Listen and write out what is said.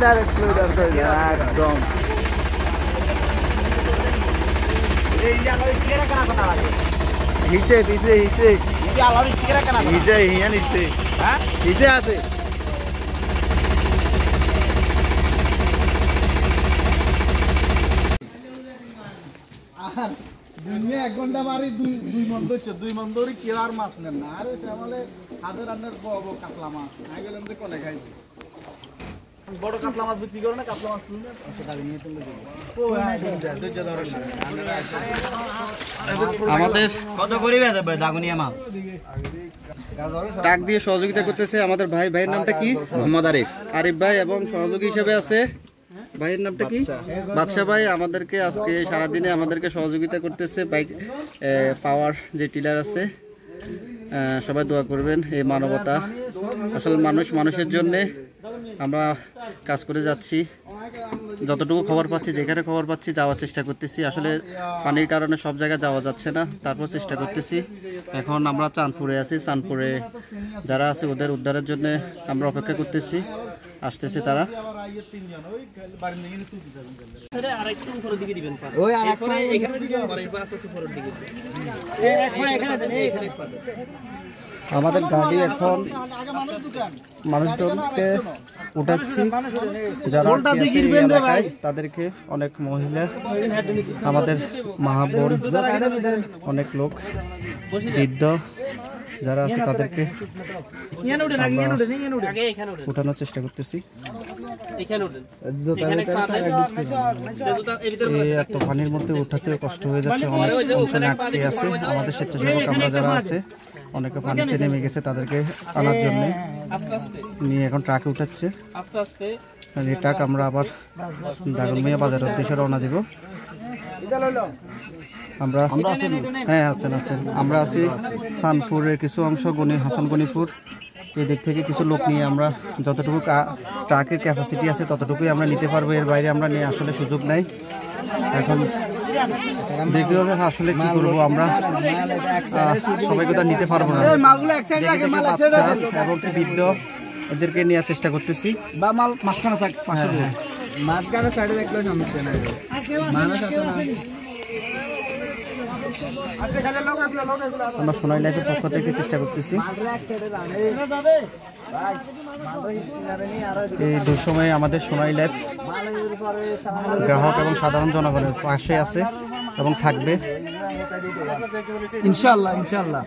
direct একদম হিসে পিছে হিসে হিসে হিয়ান হিসে হিসে আছে এক ঘন্টা মারি দুই মন ধরছে 2 মন ধরে কেউ আর মাছ নেন না আরে সে আমলে হাতে রান্নার বড় কাতলা মাছ আই গেলাম যে কোনে খাইছি বড় কাতলা মাছ বিক্রি করে না কাতলা মাছ তুললে আচ্ছা গাড়ি নিয়ে তুললে ও হ্যাঁ ধৈর্য ধরেন আমাদের কত করিবে যাবে দাগুনিয়া মাছ টাক দিয়ে সহযোগিতা করতেছে আমাদের ভাইয়ের নামটা কি মোহাম্মদ আরিফ ভাই এবং সহযোগী হিসেবে আছে ভাইয়ের নামটা কি বাদশা ভাই আমাদেরকে আজকে সারাদিনে আমাদেরকে সহযোগিতা করতেছে বাইক পাওয়ার যে টিলার আছে সবাই দোয়া করবেন এই মানবতা আসলে মানুষের জন্য আমরা কাজ করে যাচ্ছি যতটুকু খবর পাচ্ছি যেখানে খবর পাচ্ছি যাওয়ার চেষ্টা করতেছি আসলে পানির কারণে সব জায়গায় যাওয়া যাচ্ছে না তারপর চেষ্টা করতেছি এখন আমরা চাঁদপুরে আছি চাঁদপুরে যারা আছে ওদের উদ্ধারের জন্য আমরা অপেক্ষা করতেছি আসতেছে তারা আমাদের গাড়ি এখন মানুষজনকে উঠাচ্ছি যারা তাদেরকে অনেক মহিলা আমাদের মা বোন অনেক লোক বৃদ্ধ যারা আছে তাদেরকে উঠানোর চেষ্টা করতেছি এত পানির মধ্যে উঠাতে কষ্ট হয়ে যাচ্ছে অনেক অঞ্চলে আটকে আছে আমাদের স্বেচ্ছাসেবক আমরা যারা আছে অনেকে পানিতে নেমে গেছে তাদেরকে আনার জন্য নিয়ে এখন ট্রাকে উঠাচ্ছে এই ট্রাক আমরা আবার দাগনমিয়া বাজারের উদ্দেশ্যে রওনা দিব আমরা হ্যাঁ আছেন আমরা আছি সানপুরের কিছু অংশ হাসান গনিপুর এই দিক থেকে কিছু লোক নিয়ে আমরা যতটুকু ট্রাকের ক্যাপাসিটি আছে ততটুকুই আমরা নিতে পারবো এর বাইরে আমরা নিয়ে আসলে সুযোগ নাই এখন দেখতে হবে আসলে কি করবো আমরা সবাইকে তো নিতে পারবো না এবং বৃদ্ধ এদেরকে নেওয়ার চেষ্টা করতেছি বা মাঝখানে থাক মাঝখানে সাইডে দেখলে সমস্যা নাই মানুষ আছে না আমরা সোনাই লাইফের পক্ষ থেকে চেষ্টা করতেছি এই দুঃসময়ে আমাদের সোনাই লাইফ গ্রাহক এবং সাধারণ জনগণের পাশে আছে এবং থাকবে ইনশাআল্লাহ